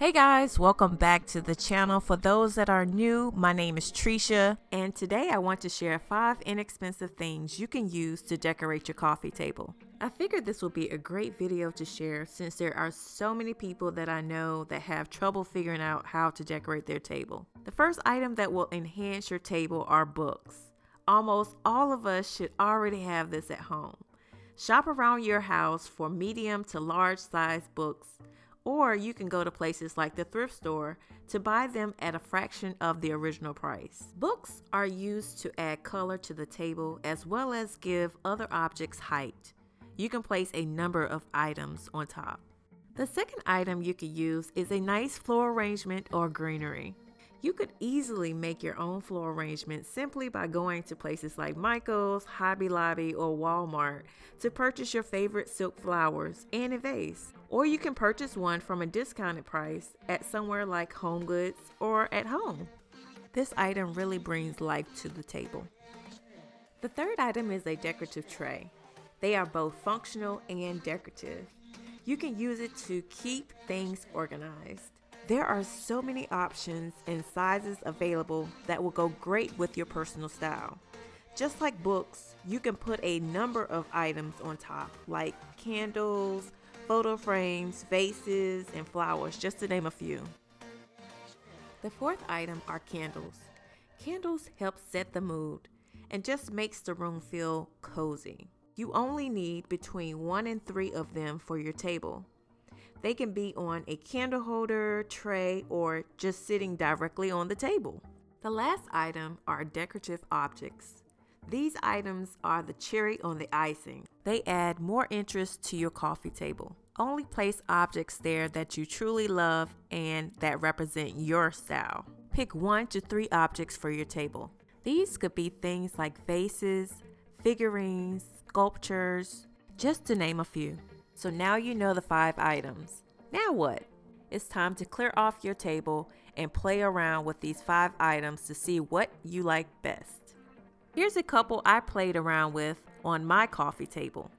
Hey guys, welcome back to the channel. For those that are new, my name is Tresha, and today I want to share 5 inexpensive things you can use to decorate your coffee table. I figured this will be a great video to share since there are so many people that I know that have trouble figuring out how to decorate their table. The first item that will enhance your table are books. Almost all of us should already have this at home. Shop around your house for medium to large size books, or you can go to places like the thrift store to buy them at a fraction of the original price. Books are used to add color to the table as well as give other objects height. You can place a number of items on top. The second item you could use is a nice floral arrangement or greenery. You could easily make your own floral arrangement simply by going to places like Michael's, Hobby Lobby, or Walmart to purchase your favorite silk flowers and a vase. Or you can purchase one from a discounted price at somewhere like HomeGoods or at home. This item really brings life to the table. The third item is a decorative tray. They are both functional and decorative. You can use it to keep things organized. There are so many options and sizes available that will go great with your personal style. Just like books, you can put a number of items on top, like candles, photo frames, vases, and flowers, just to name a few. The fourth item are candles. Candles help set the mood and just makes the room feel cozy. You only need between 1 and 3 of them for your table. They can be on a candle holder, tray, or just sitting directly on the table. The last item are decorative objects. These items are the cherry on the icing. They add more interest to your coffee table. Only place objects there that you truly love and that represent your style. Pick 1 to 3 objects for your table. These could be things like vases, figurines, sculptures, just to name a few. So now you know the 5 items. Now what? It's time to clear off your table and play around with these 5 items to see what you like best. Here's a couple I played around with on my coffee table.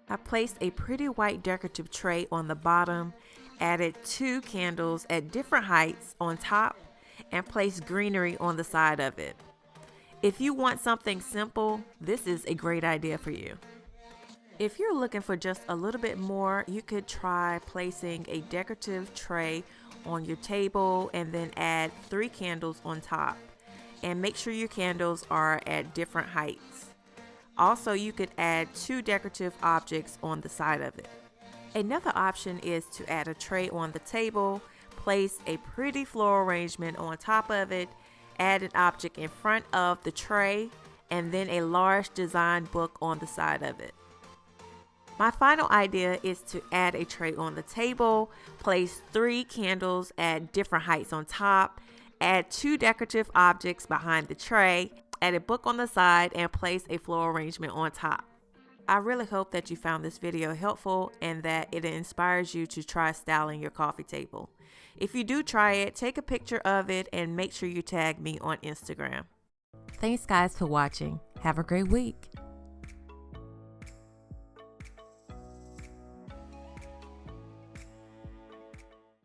I placed a pretty white decorative tray on the bottom, added 2 candles at different heights on top, and placed greenery on the side of it. If you want something simple, this is a great idea for you. If you're looking for just a little bit more, you could try placing a decorative tray on your table and then add 3 candles on top. And make sure your candles are at different heights. Also, you could add 2 decorative objects on the side of it. Another option is to add a tray on the table, place a pretty floral arrangement on top of it, add an object in front of the tray, and then a large design book on the side of it. My final idea is to add a tray on the table, place 3 candles at different heights on top, add 2 decorative objects behind the tray, add a book on the side, and place a floral arrangement on top. I really hope that you found this video helpful and that it inspires you to try styling your coffee table. If you do try it, take a picture of it and make sure you tag me on Instagram. Thanks guys for watching. Have a great week.